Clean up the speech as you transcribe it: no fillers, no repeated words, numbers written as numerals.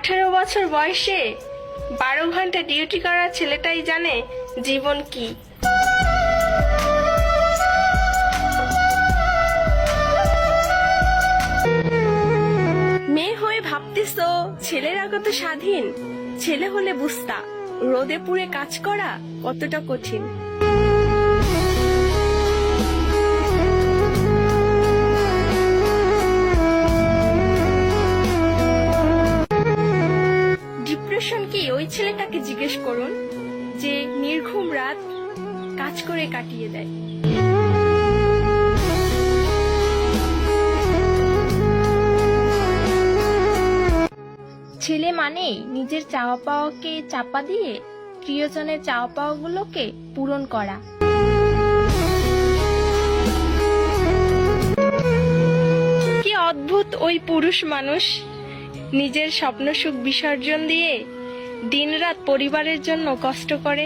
18 বছর বয়সে 12 ঘন্টা ডিউটি করা ছেলেটাই জানে জীবন কি। মেয়ে হয়ে ভাবতেছো ছেলেরা কত স্বাধীন, ছেলে হলে বুঝতা রোদে পুড়ে কাজ করা কতটা কঠিন। ডিপ্রেশন কি ওই ছেলেটাকে জিজ্ঞেস করুন যে নির্ঘুম রাত কাজ করে কাটিয়ে দেয়। ছেলে মানেই নিজের চাওয়া পাওয়াকে চাপা দিয়ে প্রিয়জনের চাওয়া পাওয়াগুলোকে পূরণ করা। কি অদ্ভুত ওই পুরুষ মানুষ, নিজের স্বপ্ন সুখ বিসর্জন দিয়ে দিনরাত পরিবারের জন্য কষ্ট করে।